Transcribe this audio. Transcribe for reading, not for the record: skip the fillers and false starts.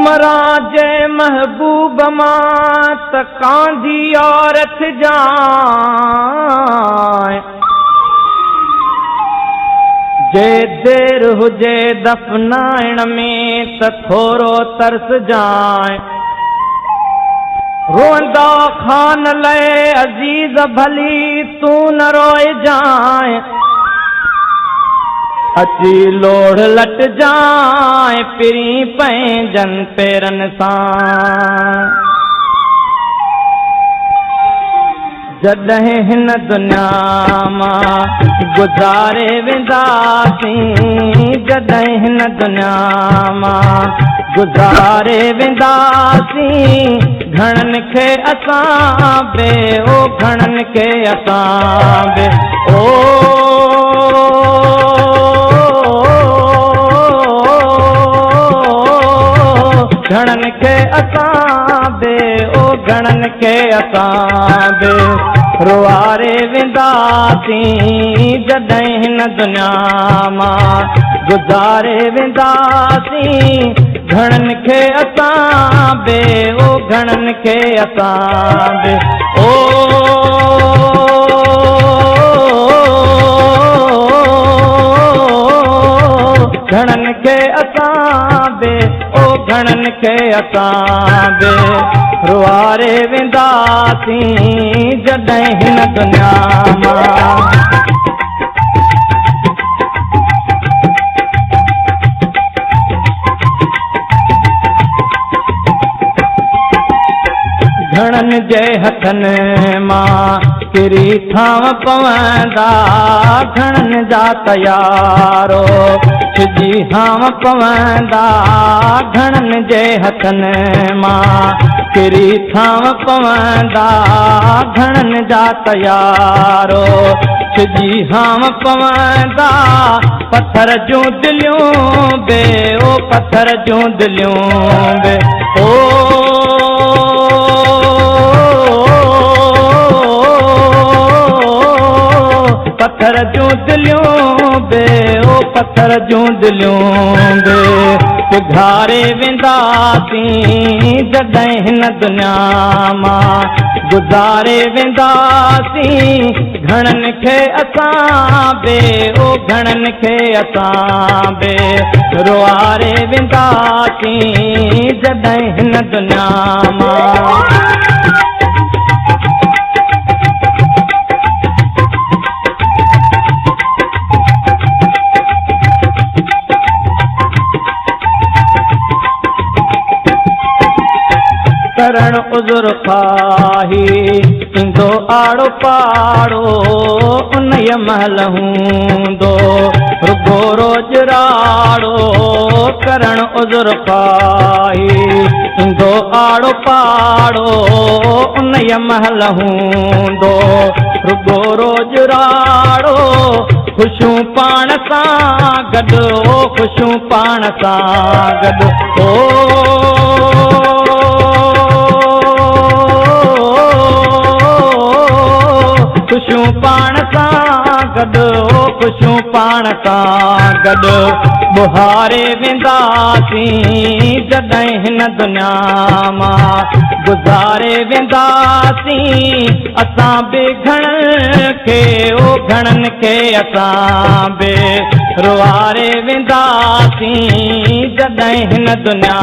मराजे महबूब मां त कांधी औरत जाए, जे देर हुजे दफनाइण में त थोरो तरस जाए। रोंदा खान लए अजीज भली तू न रोए जाए, अची लोढ़ लट जाए पिरी पंहिंजन पेरन सां। जॾहिं हिन दुनिया मां गुज़ारे वेंदासीं, जॾहिं हिन दुनिया मां गुज़ारे वेंदासीं, घणनि खे असां बे ओ घणनि खे असां बे ओ घणनि खे असां बे ओ घणनि खे असां बे रुआरे वेंदासीं, जॾहिं हिन दुनिया मां गुज़ारे वेंदासीं, घणनि खे असां बे ओ घणनि खे असां बे ओ घणनि खे असां बे ओ घणनि खे असां बे रुआरे वेंदासीं, जॾहिं हिन दुनिया मां घणनि जे हथनि मां किरी थांव पवंदा, घणनि जा तयारो सिजी हाव पवंदा, घणनि जे हथनि मां किरी थांव पवंदा, घणनि जा तयारो सिजी हाव पवंदा, पत्थर जूं दिलियूं बे ओ पत्थर जूं दिलियूं बे ओ पत्थर जूं दिलियूं बे ओ पत्थर जूं दिलियूं बे पिघारे वेंदासीं, जॾहिं हिन दुनिया मां गुज़ारे वेंदासीं, घणनि खे असां बे ओ घणनि खे असां बे रुआरे वेंदासीं, जॾहिं हिन दुनिया मां करण उज़ुर खाही इंदो आड़ो पाड़ो, उन्हीअ महल हूंदो रुगो रोज राड़ो, करण उज़ुर खाही इंदो आड़ो पाड़ो, उन्हीअ महल हूंदो रुगो रोज राड़ो, ख़ुशियूं पाण सां गॾु ओ ख़ुशियूं पाण सां गॾु ओ ख़ुशियूं पाण सां गॾु ओ ख़ुशियूं पाण सां गॾु बुहारे वेंदासीं, जॾहिं हिन दुनिया मां गुज़ारे वेंदासीं, असां बे घणनि खे ओ घणनि खे असां बे रुआरे वेंदासीं, जॾहिं हिन दुनिया